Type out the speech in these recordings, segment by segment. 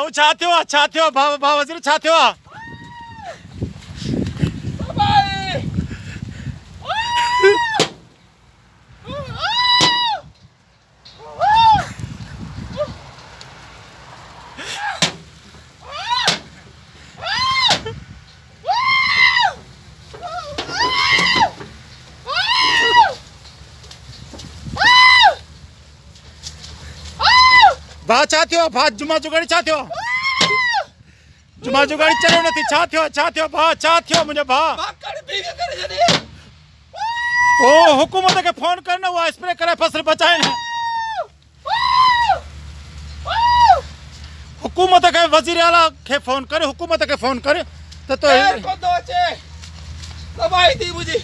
भाऊ छा थियो भाउ वज़ीर छा थियो भा छा थियो भा जुमा जुगाड़ी छा थियो जुमा जुगाड़ी चलो नथी छा थियो भा छा थियो मुझे भा ओ हुकूमत के फोन करना वो स्प्रे करे फसल बचाए न हुकूमत के वजीर आला के फोन करे हुकूमत के फोन करे तो को दोचे दवाई दी मुझे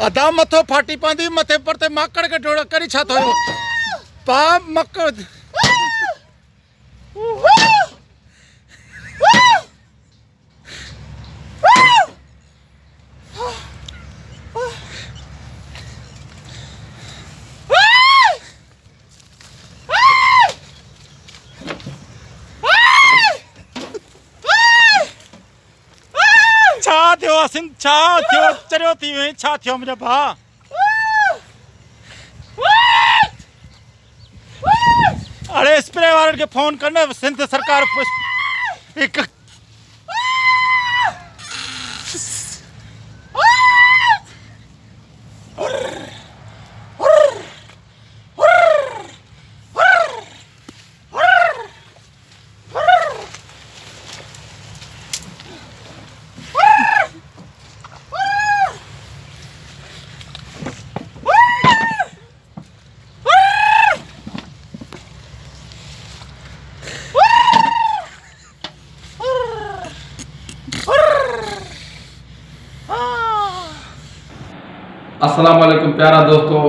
अदा मथो फाटी पांदी मथे पर ते माकड़ के डोड़ा करी छा तो पा मकड़ छा थियो असिन छा थियो चरियो थी वे छा थियो मुझे भा अरे स्प्रे वाले के फोन करने सिंध सरकार एक अस्सलाम वालेकुम प्यारा दोस्तों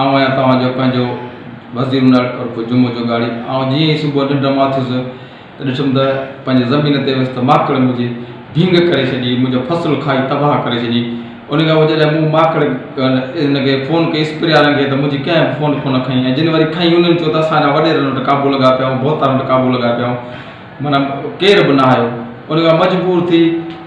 आऊं आहियां तव्हांजो पंहिंजो वज़ीर और जुमो जो गाड़ी जी सुबुह निंड मां थियुसि त ॾिठुमि त पंहिंजे ज़मीन ते वियुसि त माकड़ मुंहिंजी भींग करे छॾी मुंहिंजो फसल खाई तबाह करे छॾी उन खां पोइ जॾहिं मूं माकड़ हिनखे फ़ोन कई स्प्रे वारनि खे त मुंहिंजी कंहिं फ़ोन कोन खईं ऐं जिन वरी खईं उन्हनि चयो त असांजा वॾेरनि वटि काबू लॻा पिया आहियूं बोतारनि वटि काबू लॻा पिया आहियूं माना केर बि न आयो उन खां मजबूर थी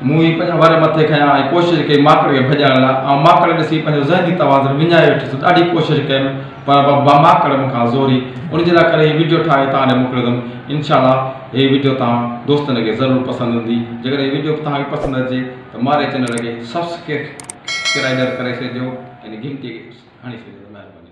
मूं ई पंहिंजा वर मथे खयां ऐं कोशिशि कई माकड़ खे भॼाइण लाइ ऐं माकड़ ॾिसी पंहिंजो ज़हनी तवाज़ुन विञाए वेठुसि ॾाढी कोशिशि कयमि पर माकड़ मूंखां ज़ोरी उन जे लाइ करे हीअ वीडियो ठाहे तव्हां ॾे मोकिलिंदुमि इनशाला हीअ वीडियो तव्हां दोस्तनि खे ज़रूरु पसंदि ईंदी जेकॾहिं हीअ वीडियो तव्हांखे पसंदि अचे त मारे चैनल खे सब्सक्राइब करे छॾिजो ऐं घंटी खे हणी छॾिजो महिरबानी।